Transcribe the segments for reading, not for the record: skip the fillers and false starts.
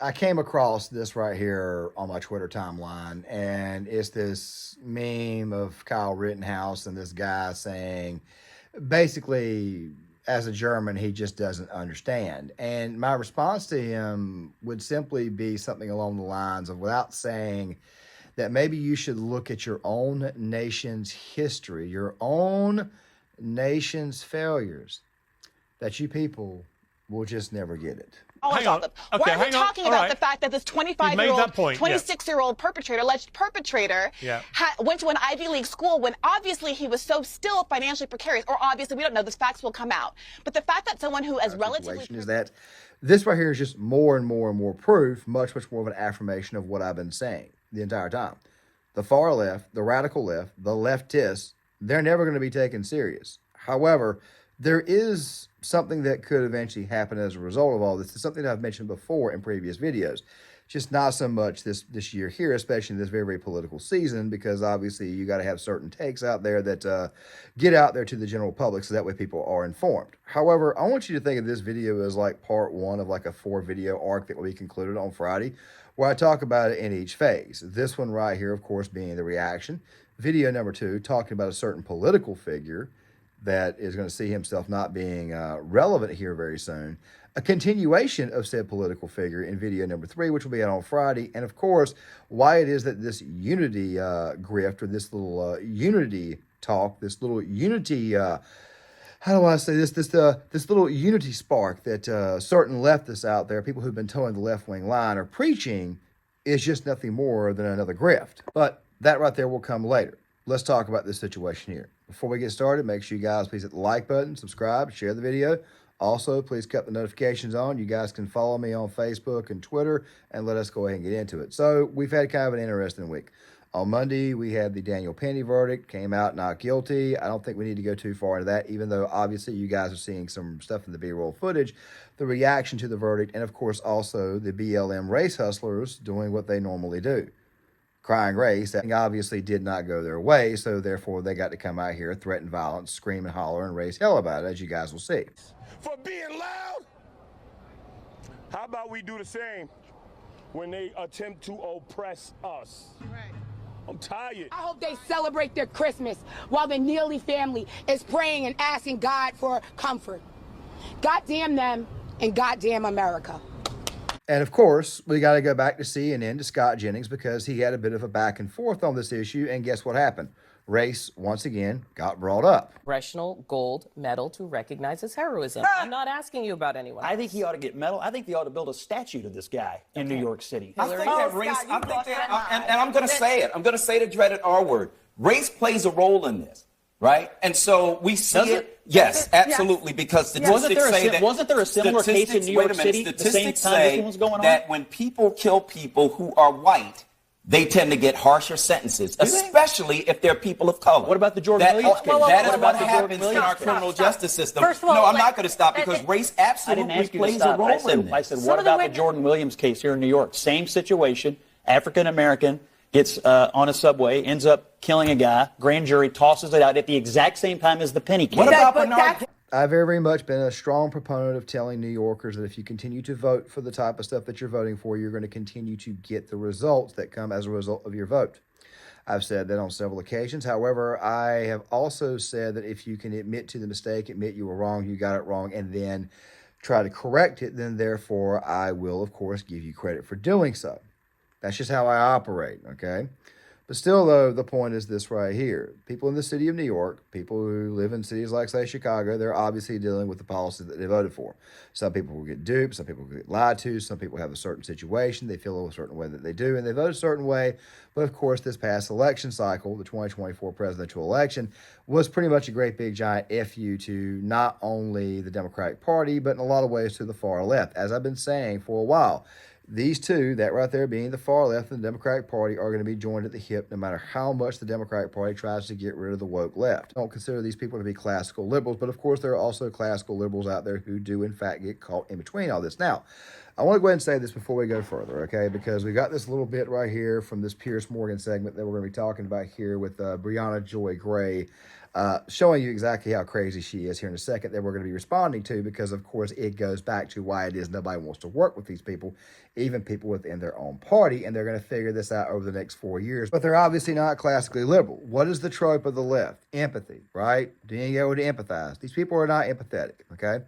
I came across this right here on my Twitter timeline, and it's this meme of Kyle Rittenhouse and this guy saying, basically, as a German, he just doesn't understand. And my response to him would simply be something along the lines of, without saying that maybe you should look at your own nation's history, your own nation's failures, that you people will just never get it. Hang on. Why are we talking about the fact that this 25-year-old, 26-year-old alleged perpetrator, went to an Ivy League school when obviously he was so still financially precarious, or obviously we don't know, the facts will come out. But the fact that someone who is relatively... is that this right here is just more and more and more proof, much more of an affirmation of what I've been saying the entire time. The far left, the radical left, the leftists, they're never going to be taken serious. However, there is something that could eventually happen as a result of all this. It's something that I've mentioned before in previous videos. Just not so much this year here, especially in this very, very political season, because obviously you got to have certain takes out there that get out there to the general public so that way people are informed. However, I want you to think of this video as like part one of like a 4-video arc that will be concluded on Friday, where I talk about it in each phase. This one right here, of course, being the reaction. Video number 2, talking about a certain political figure that is going to see himself not being relevant here very soon. A continuation of said political figure in video number 3, which will be out on Friday. And of course, why it is that this unity grift, or this little unity talk, this little unity, how do I say this? This little unity spark that certain leftists out there, people who've been towing the left-wing line, are preaching, is just nothing more than another grift. But that right there will come later. Let's talk about this situation here. Before we get started, make sure you guys please hit the like button, subscribe, share the video. Also, please cut the notifications on. You guys can follow me on Facebook and Twitter, and let us go ahead and get into it. So we've had kind of an interesting week. On Monday, we had the Daniel Penny verdict, came out not guilty. I don't think we need to go too far into that, even though obviously you guys are seeing some stuff in the B-roll footage, the reaction to the verdict, and of course also the BLM race hustlers doing what they normally do. Crying race, that obviously did not go their way, so therefore they got to come out here, threaten violence, scream and holler, and raise hell about it, as you guys will see. For being loud, how about we do the same when they attempt to oppress us? Right. I'm tired. I hope they celebrate their Christmas while the Neely family is praying and asking God for comfort. Goddamn them and goddamn America. And of course, we got to go back to CNN, to Scott Jennings, because he had a bit of a back and forth on this issue. And guess what happened? Race, once again, got brought up. Congressional gold medal to recognize his heroism. I'm not asking you about anyone else. I think he ought to get medal. I think they ought to build a statue to this guy in New York City. I think that race, and I'm going to say it. I'm going to say the dreaded R word. Race plays a role in this, right? And so we see it. Yes, absolutely, because statistics say that. Wasn't there a similar case in New York City at the same time this was going on? That when people kill people who are white, they tend to get harsher sentences, especially if they're people of color. What about the Jordan Williams case? That is what happens in our criminal justice system. First of all, no, I'm not going to stop because race absolutely plays a role in this. I said, what about the Jordan Williams case here in New York? Same situation, African-American, gets on a subway, ends up killing a guy, grand jury tosses it out at the exact same time as the Penny case. What about Bernard? I've very much been a strong proponent of telling New Yorkers that if you continue to vote for the type of stuff that you're voting for, you're going to continue to get the results that come as a result of your vote. I've said that on several occasions. However, I have also said that if you can admit to the mistake, admit you were wrong, you got it wrong, and then try to correct it, then therefore I will, of course, give you credit for doing so. That's just how I operate, okay? But still, though, the point is this right here. People in the city of New York, people who live in cities like, say, Chicago, they're obviously dealing with the policies that they voted for. Some people will get duped. Some people will get lied to. Some people have a certain situation. They feel a certain way that they do, and they vote a certain way. But, of course, this past election cycle, the 2024 presidential election, was pretty much a great big giant F-you to not only the Democratic Party, but in a lot of ways to the far left. As I've been saying for a while, these two, that right there being the far left and the Democratic Party, are going to be joined at the hip no matter how much the Democratic Party tries to get rid of the woke left. I don't consider these people to be classical liberals, but of course there are also classical liberals out there who do in fact get caught in between all this. Now, I want to go ahead and say this before we go further, okay? Because we got this little bit right here from this Piers Morgan segment that we're going to be talking about here with Briahna Joy Gray. showing you exactly how crazy she is here in a second that we're going to be responding to, because of course it goes back to why it is nobody wants to work with these people, even people within their own party, and they're going to figure this out over the next 4 years. But they're obviously not classically liberal. What is the trope of the left? Empathy, right? Being able to empathize. These people are not empathetic, okay?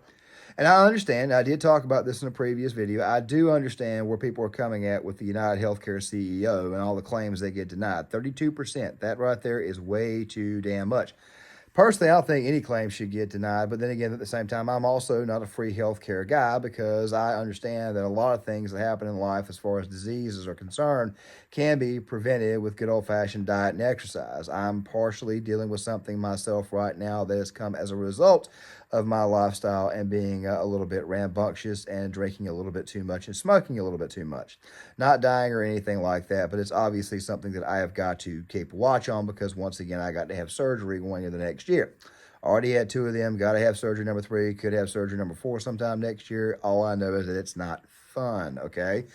And I understand, I did talk about this in a previous video, I do understand where people are coming at with the United Healthcare CEO and all the claims they get denied. 32%, that right there is way too damn much. Personally, I don't think any claim should get denied, but then again, at the same time, I'm also not a free healthcare guy, because I understand that a lot of things that happen in life as far as diseases are concerned can be prevented with good old-fashioned diet and exercise. I'm partially dealing with something myself right now that has come as a result of my lifestyle and being a little bit rambunctious and drinking a little bit too much and smoking a little bit too much. Not dying or anything like that, but it's obviously something that I have got to keep watch on, because once again, I got to have surgery going into the next year. Already had 2 of them, got to have surgery number 3, could have surgery number 4 sometime next year. All I know is that it's not fun, okay?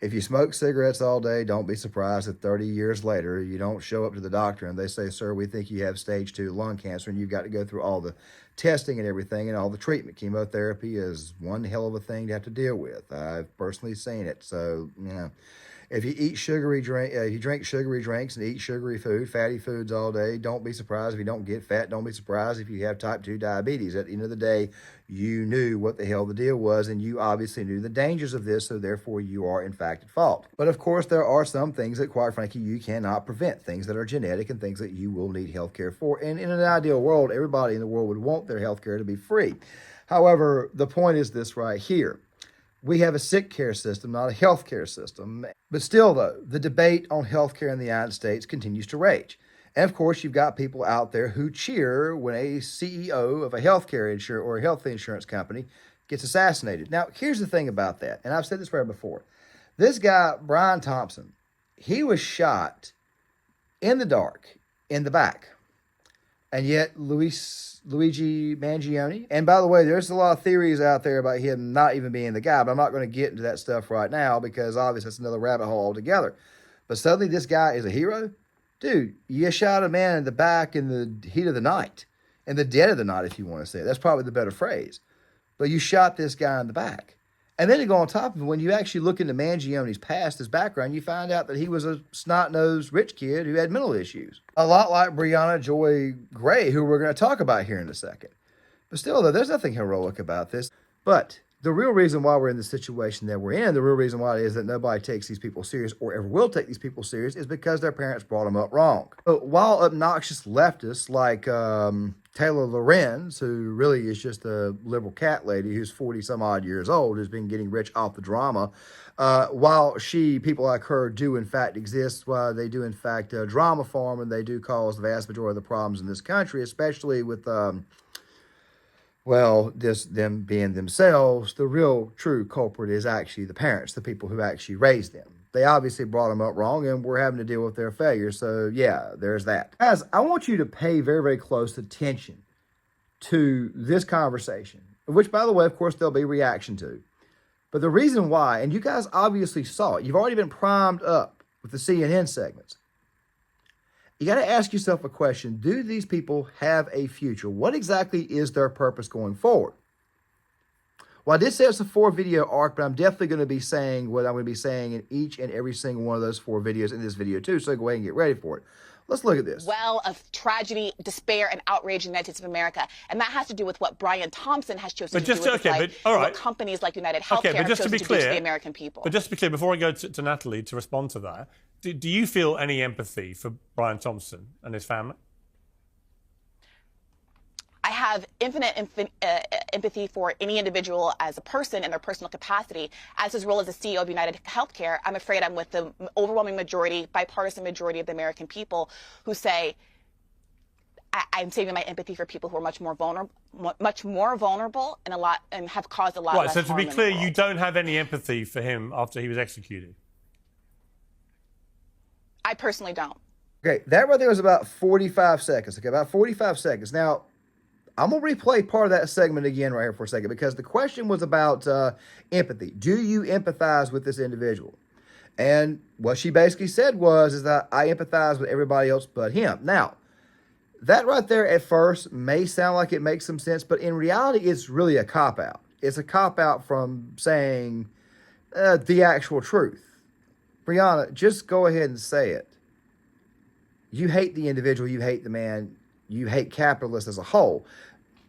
If you smoke cigarettes all day, don't be surprised if 30 years later you don't show up to the doctor and they say, sir, we think you have stage 2 lung cancer, and you've got to go through all the testing and everything and all the treatment. Chemotherapy is one hell of a thing to have to deal with. I've personally seen it. So, you know, if you eat sugary you drink sugary drinks and eat sugary food, fatty foods all day, don't be surprised if you don't get fat. Don't be surprised if you have type 2 diabetes. At the end of the day, you knew what the hell the deal was, and you obviously knew the dangers of this, so therefore you are in fact at fault. But of course, there are some things that, quite frankly, you cannot prevent, things that are genetic and things that you will need health care for. And in an ideal world, everybody in the world would want their health care to be free. However, the point is this right here. We have a sick care system, not a health care system. But still, though, the debate on health care in the United States continues to rage. And of course, you've got people out there who cheer when a CEO of a healthcare insurance or a health insurance company gets assassinated. Now, here's the thing about that, and I've said this right before. This guy, Brian Thompson, he was shot in the dark, in the back. And yet, Luigi Mangione, and by the way, there's a lot of theories out there about him not even being the guy, but I'm not going to get into that stuff right now, because obviously that's another rabbit hole altogether. But suddenly this guy is a hero? Dude, you shot a man in the back in the heat of the night, in the dead of the night, if you want to say it. That's probably the better phrase. But you shot this guy in the back. And then to go on top of it, when you actually look into Mangione's past, his background, you find out that he was a snot-nosed rich kid who had mental issues. A lot like Briahna Joy Gray, who we're going to talk about here in a second. But still, though, there's nothing heroic about this. But the real reason why we're in the situation that we're in, the real reason why it is that nobody takes these people serious or ever will take these people serious, is because their parents brought them up wrong. But while obnoxious leftists like Taylor Lorenz, who really is just a liberal cat lady who's 40-some-odd years old, who's been getting rich off the drama, while people like her do in fact exist, while they do in fact drama farm, and they do cause the vast majority of the problems in this country, especially with them being themselves, the real true culprit is actually the parents, the people who actually raised them. They obviously brought them up wrong, and we're having to deal with their failure. So, yeah, there's that. Guys, I want you to pay very, very close attention to this conversation, which, by the way, of course, there'll be reaction to. But the reason why, and you guys obviously saw it, you've already been primed up with the CNN segments. You got to ask yourself a question. Do these people have a future? What exactly is their purpose going forward? Well, I did say it's a 4-video arc, but I'm definitely going to be saying what I'm going to be saying in each and every single one of those 4 videos in this video too, so go ahead and get ready for it. Let's look at this. Well, of tragedy, despair, and outrage in the United States of America. And that has to do with what Brian Thompson has chosen to do with his life, all right. what companies like United Healthcare have chosen to do to the American people. But just to be clear, before I go to Natalie to respond to that, do you feel any empathy for Brian Thompson and his family? I have infinite empathy for any individual as a person in their personal capacity. As his role as the CEO of United Healthcare, I'm afraid I'm with the overwhelming majority, bipartisan majority of the American people who say, I'm saving my empathy for people who are much more vulnerable and have caused a lot less harm. Right, so to be clear, you don't have any empathy for him after he was executed? I personally don't. Okay, that right there was about 45 seconds. Okay, about 45 seconds. Now, I'm going to replay part of that segment again right here for a second, because the question was about empathy. Do you empathize with this individual? And what she basically said is that I empathize with everybody else but him. Now, that right there at first may sound like it makes some sense, but in reality, it's really a cop-out. It's a cop-out from saying the actual truth. Briahna, just go ahead and say it. You hate the individual, you hate the man, you hate capitalists as a whole.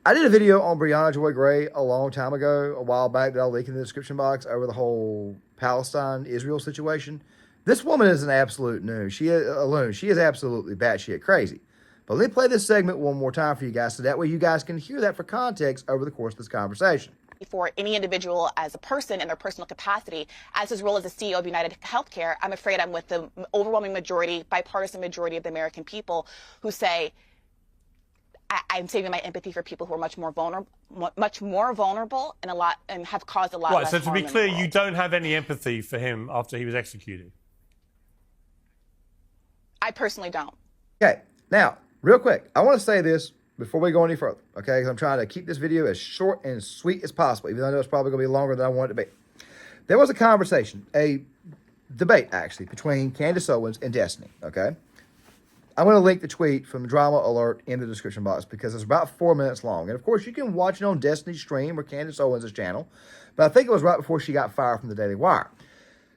I did a video on Briahna Joy Gray a long time ago, a while back, that I'll link in the description box, over the whole Palestine-Israel situation. This woman is an absolute loon. She is absolutely batshit crazy. But let me play this segment one more time for you guys, so that way you guys can hear that for context over the course of this conversation. For any individual as a person in their personal capacity, as his role as the CEO of United Healthcare, I'm afraid I'm with the overwhelming majority, bipartisan majority of the American people who say, I'm saving my empathy for people who are much more vulnerable, and have caused a lot. Right. Less So to be harm clear, you don't have any empathy for him after he was executed. I personally don't. Okay. Now, real quick, I want to say this before we go any further, okay? Because I'm trying to keep this video as short and sweet as possible, even though I know it's probably going to be longer than I want it to be. There was a conversation, a debate, actually, between Candace Owens and Destiny, okay? I'm going to link the tweet from Drama Alert in the description box because it's about 4 minutes long. And, of course, you can watch it on Destiny's stream or Candace Owens' channel, but I think it was right before she got fired from the Daily Wire.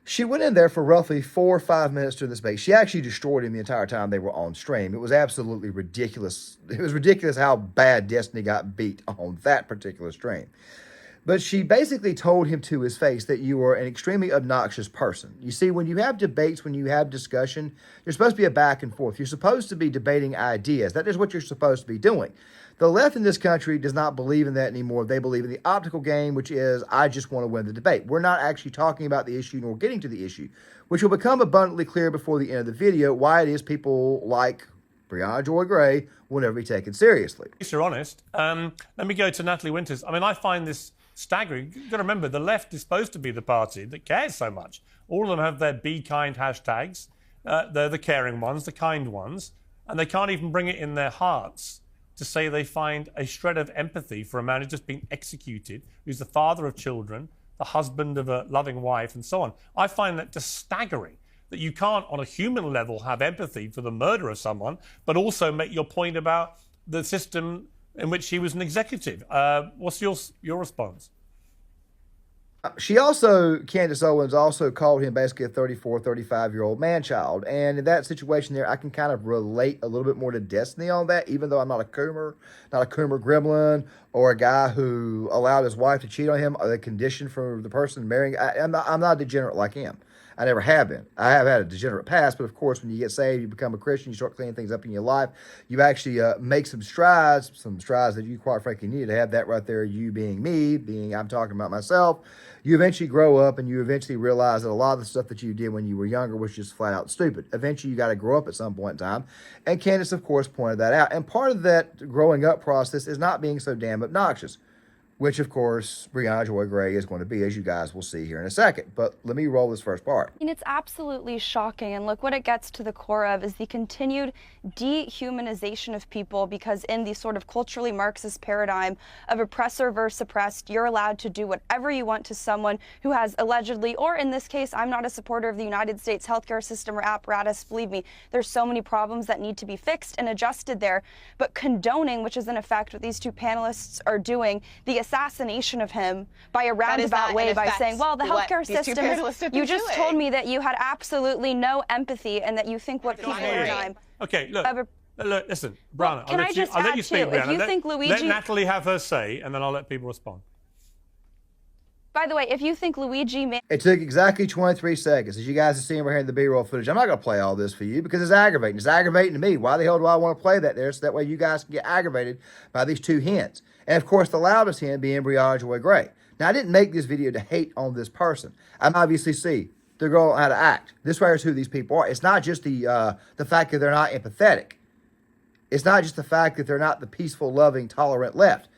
She went in there for roughly 4 or 5 minutes to this debate. She actually destroyed him the entire time they were on stream. It was absolutely ridiculous. It was ridiculous how bad Destiny got beat on that particular stream. But she basically told him to his face that you are an extremely obnoxious person. You see, when you have debates, when you have discussion, you're supposed to be a back and forth. You're supposed to be debating ideas. That is what you're supposed to be doing. The left in this country does not believe in that anymore. They believe in the optical game, which is, I just want to win the debate. We're not actually talking about the issue nor getting to the issue, which will become abundantly clear before the end of the video why it is people like Briahna Joy Gray will never be taken seriously. If you're honest, let me go to Natalie Winters. I mean, I find this staggering. You've got to remember, the left is supposed to be the party that cares so much. All of them have their Be Kind hashtags. They're the caring ones, the kind ones, and they can't even bring it in their hearts to say they find a shred of empathy for a man who's just been executed, who's the father of children, the husband of a loving wife, and so on. I find that just staggering, that you can't, on a human level, have empathy for the murder of someone, but also make your point about the system in which he was an executive. What's your response? Candace Owens also called him basically a 34, 35-year-old man-child. And in that situation there, I can kind of relate a little bit more to Destiny on that, even though I'm not a Coomer gremlin, or a guy who allowed his wife to cheat on him, or the condition for the person marrying. I'm not a degenerate like him. I never have been. I have had a degenerate past, but of course, when you get saved, you become a Christian, you start cleaning things up in your life, you actually make some strides that you quite frankly need to have. That right there, you being me, I'm talking about myself. You eventually grow up and you eventually realize that a lot of the stuff that you did when you were younger was just flat out stupid. Eventually, you got to grow up at some point in time. And Candace, of course, pointed that out. And part of that growing up process is not being so damn obnoxious, which, of course, Briahna Joy Gray is going to be, as you guys will see here in a second. But let me roll this first part. I mean, it's absolutely shocking. And look, what it gets to the core of is the continued dehumanization of people, because in the sort of culturally Marxist paradigm of oppressor versus oppressed, you're allowed to do whatever you want to someone who has allegedly, or in this case, I'm not a supporter of the United States healthcare system or apparatus. Believe me, there's so many problems that need to be fixed and adjusted there. But condoning, which is in effect what these two panelists are doing, the assassination of him by a roundabout way by saying, well, the healthcare system is, you just told me that you had absolutely no empathy and that you think what people are. Okay, look, listen, Briahna, can I just add too, if you think Luigi... Let Natalie have her say, and then I'll let people respond. By the way, if you think Luigi... It took exactly 23 seconds. As you guys are seeing right here in the B-roll footage, I'm not going to play all this for you because it's aggravating. It's aggravating to me. Why the hell do I want to play that there? So that way you guys can get aggravated by these two hints. And, of course, the loudest hint being Briahna Joy Gray. Now, I didn't make this video to hate on this person. I obviously see the girl how to act. This right is who these people are. It's not just the fact that they're not empathetic. It's not just the fact that they're not the peaceful, loving, tolerant left.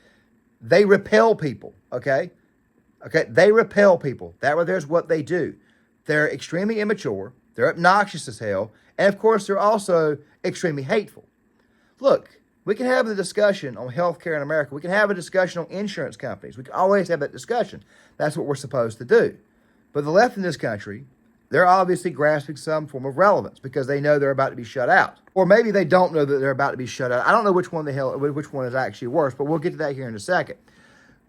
They repel people, okay? Okay, they repel people. That right there's what they do. They're extremely immature. They're obnoxious as hell. And, of course, they're also extremely hateful. Look, we can have the discussion on healthcare in America. We can have a discussion on insurance companies. We can always have that discussion. That's what we're supposed to do. But the left in this country They're obviously grasping some form of relevance because they know they're about to be shut out. Or maybe they don't know that they're about to be shut out. I don't know which one is actually worse, but we'll get to that here in a second.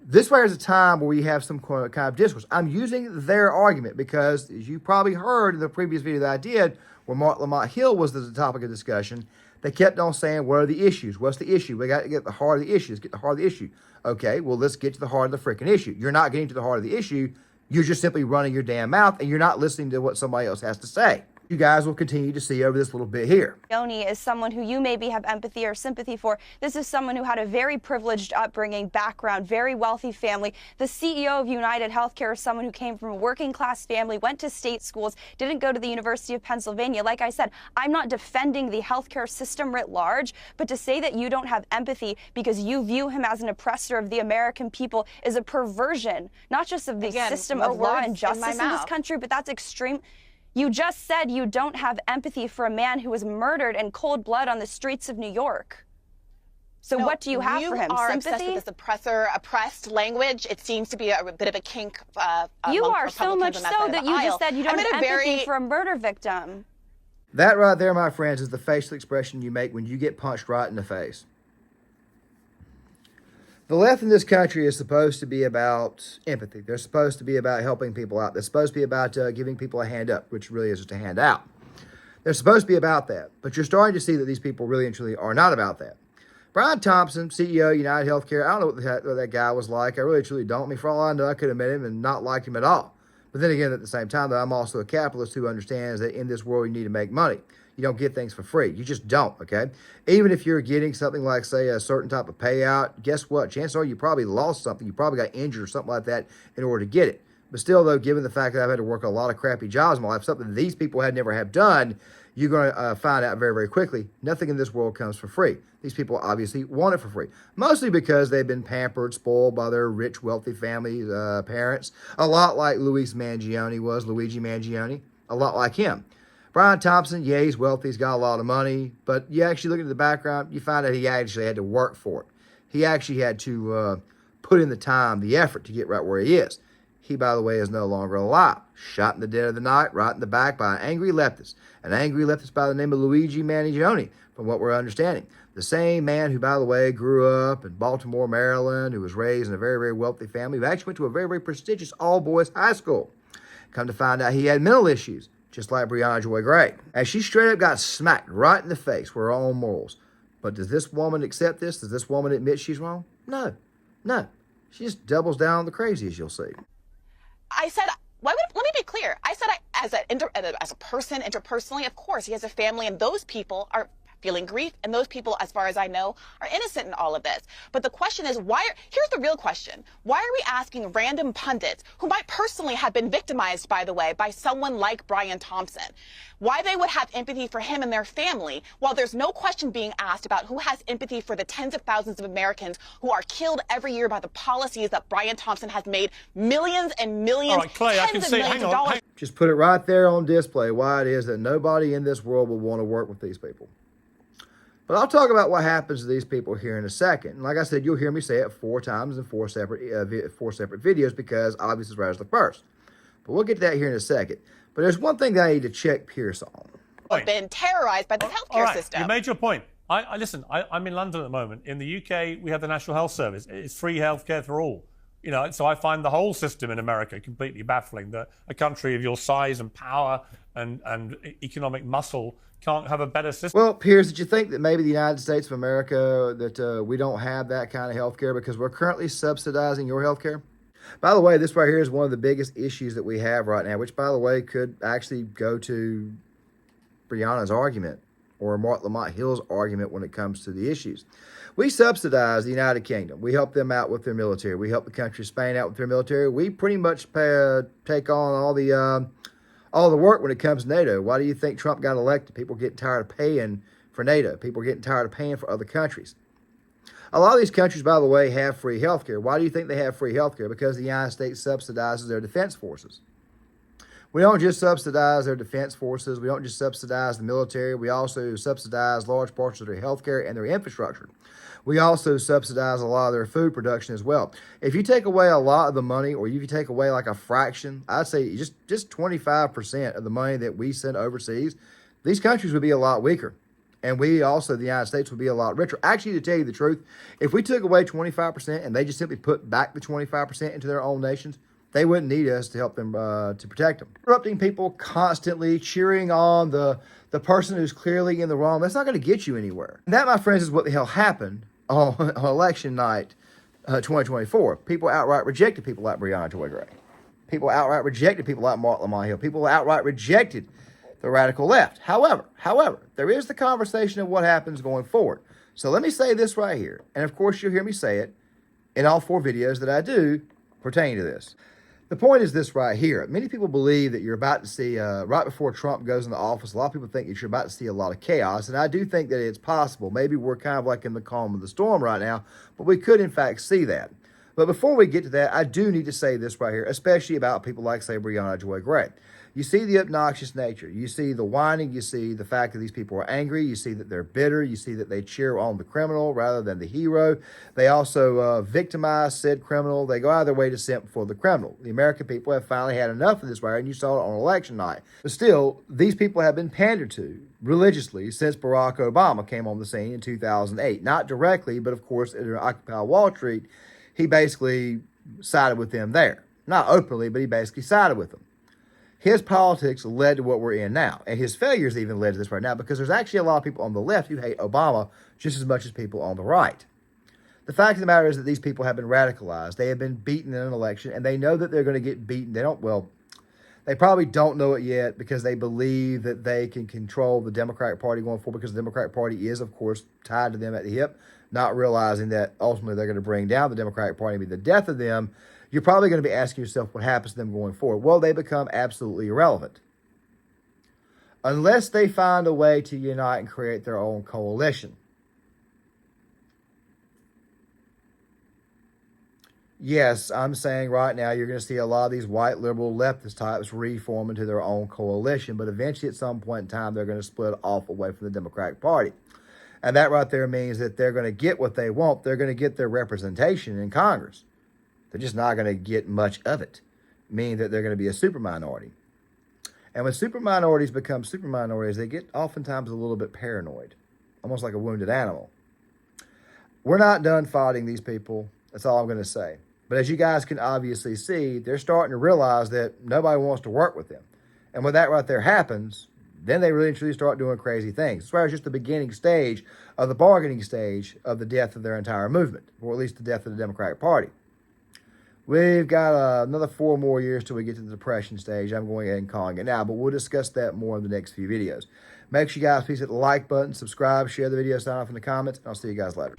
This way is a time where we have some kind of discourse. I'm using their argument because, as you probably heard in the previous video that I did, where Mark Lamont Hill was the topic of discussion, they kept on saying, what are the issues? What's the issue? We got to get the heart of the issue. Let's get the heart of the issue. Okay, well, let's get to the heart of the freaking issue. You're not getting to the heart of the issue. You're just simply running your damn mouth, and you're not listening to what somebody else has to say. You guys will continue to see over this little bit here. Yoni is someone who you maybe have empathy or sympathy for. This is someone who had a very privileged upbringing, background, very wealthy family. The CEO of United Healthcare is someone who came from a working class family, went to state schools, didn't go to the University of Pennsylvania. Like I said, I'm not defending the healthcare system writ large, but to say that you don't have empathy because you view him as an oppressor of the American people is a perversion, not just of the system of law and justice in this country, but that's extreme. You just said you don't have empathy for a man who was murdered in cold blood on the streets of New York. So no, what do you have for him? You are sympathy? Obsessed with this oppressed language. It seems to be a bit of a kink. You are so much so that you just said you don't have empathy for a murder victim. That right there, my friends, is the facial expression you make when you get punched right in the face. The left in this country is supposed to be about empathy. They're supposed to be about helping people out. They're supposed to be about giving people a hand up, which really is just a hand out. They're supposed to be about that. But you're starting to see that these people really and truly are not about that. Brian Thompson, CEO, United Healthcare, I don't know what that guy was like. I really truly don't. I mean, for all I know, I could have met him and not liked him at all. But then again, at the same time, though, I'm also a capitalist who understands that in this world you need to make money. You don't get things for free. You just don't, okay? Even if you're getting something like, say, a certain type of payout, guess what? Chances are you probably lost something. You probably got injured or something like that in order to get it. But still, though, given the fact that I've had to work a lot of crappy jobs in my life, something these people had never have done, you're going to find out very, very quickly, nothing in this world comes for free. These people obviously want it for free, mostly because they've been pampered, spoiled by their rich, wealthy families, parents, a lot like Luigi Mangione, a lot like him. Brian Thompson, yeah, he's wealthy, he's got a lot of money, but you actually look at the background, you find out he actually had to work for it. He actually had to put in the time, the effort to get right where he is. He, by the way, is no longer alive. Shot in the dead of the night, right in the back by an angry leftist by the name of Luigi Mangione, from what we're understanding. The same man who, by the way, grew up in Baltimore, Maryland, who was raised in a very, very wealthy family, who actually went to a very, very prestigious all-boys high school. Come to find out he had mental issues, just like Briahna Joy Gray. And she straight up got smacked right in the face for her own morals. But does this woman accept this? Does this woman admit she's wrong? No. She just doubles down on the crazy, as you'll see. I said, let me be clear. I said, as a person, interpersonally, of course, he has a family, and those people are feeling grief, and those people, as far as I know, are innocent in all of this. But the question is, here's the real question. Why are we asking random pundits, who might personally have been victimized, by the way, by someone like Brian Thompson, why they would have empathy for him and their family, while there's no question being asked about who has empathy for the tens of thousands of Americans who are killed every year by the policies that Brian Thompson has made millions and millions, all right, Clay, tens of millions of dollars. Just put it right there on display why it is that nobody in this world will want to work with these people. But I'll talk about what happens to these people here in a second. And like I said, you'll hear me say it 4 times in 4 separate videos because obviously it's right as the first. But we'll get to that here in a second. But there's one thing that I need to check Pierce on. Have been terrorized by the healthcare system. You made your point. Listen, I'm in London at the moment. In the UK, we have the National Health Service. It's free healthcare for all. You know, so I find the whole system in America completely baffling, that a country of your size and power and economic muscle can't have a better system. Well, Piers, did you think that maybe the United States of America, that we don't have that kind of health care because we're currently subsidizing your health care? By the way, this right here is one of the biggest issues that we have right now, which, by the way, could actually go to Brianna's argument or Mark Lamont Hill's argument when it comes to the issues. We subsidize the United Kingdom. We help them out with their military. We help the country of Spain out with their military. We pretty much take on all the work when it comes to NATO. Why do you think Trump got elected? People getting tired of paying for NATO. People getting tired of paying for other countries. A lot of these countries, by the way, have free health care. Why do you think they have free health care? Because the United States subsidizes their defense forces. We don't just subsidize their defense forces. We don't just subsidize the military. We also subsidize large parts of their healthcare and their infrastructure. We also subsidize a lot of their food production as well. If you take away a lot of the money, or if you take away like a fraction, I'd say just 25% of the money that we send overseas, these countries would be a lot weaker. And we also, the United States, would be a lot richer. Actually, to tell you the truth, if we took away 25% and they just simply put back the 25% into their own nations, they wouldn't need us to help them, to protect them. Interrupting people constantly, cheering on the person who's clearly in the wrong, that's not going to get you anywhere. And that, my friends, is what the hell happened on election night 2024. People outright rejected people like Briahna Joy Gray. People outright rejected people like Mark Lamont Hill. People outright rejected the radical left. However, there is the conversation of what happens going forward. So let me say this right here. And of course, you'll hear me say it in all 4 videos that I do pertaining to this. The point is this right here. Many people believe that you're about to see, right before Trump goes into office, a lot of people think that you're about to see a lot of chaos. And I do think that it's possible. Maybe we're kind of like in the calm of the storm right now, but we could in fact see that. But before we get to that, I do need to say this right here, especially about people like, say, Briahna Joy Gray. You see the obnoxious nature. You see the whining. You see the fact that these people are angry. You see that they're bitter. You see that they cheer on the criminal rather than the hero. They also victimize said criminal. They go out of their way to simp for the criminal. The American people have finally had enough of this right, and you saw it on election night. But still, these people have been pandered to religiously since Barack Obama came on the scene in 2008. Not directly, but of course, in Occupy Wall Street, he basically sided with them there. Not openly, but he basically sided with them. His politics led to what we're in now. And his failures even led to this right now, because there's actually a lot of people on the left who hate Obama just as much as people on the right. The fact of the matter is that these people have been radicalized. They have been beaten in an election, and they know that they're going to get beaten. They probably don't know it yet because they believe that they can control the Democratic Party going forward, because the Democratic Party is, of course, tied to them at the hip, not realizing that ultimately they're going to bring down the Democratic Party and be the death of them. You're probably going to be asking yourself what happens to them going forward. Well, they become absolutely irrelevant. Unless they find a way to unite and create their own coalition. Yes, I'm saying right now you're going to see a lot of these white liberal leftist types reform into their own coalition, but eventually at some point in time they're going to split off away from the Democratic Party. And that right there means that they're going to get what they want. They're going to get their representation in Congress. They're just not going to get much of it, meaning that they're going to be a super minority. And when super minorities become super minorities, they get oftentimes a little bit paranoid, almost like a wounded animal. We're not done fighting these people. That's all I'm going to say. But as you guys can obviously see, they're starting to realize that nobody wants to work with them. And when that right there happens, then they really and truly start doing crazy things. It's just the beginning stage of the bargaining stage of the death of their entire movement, or at least the death of the Democratic Party. We've got another 4 more years till we get to the depression stage. I'm going ahead and calling it now, but we'll discuss that more in the next few videos. Make sure you guys please hit the like button, subscribe, share the video, sign off in the comments, and I'll see you guys later.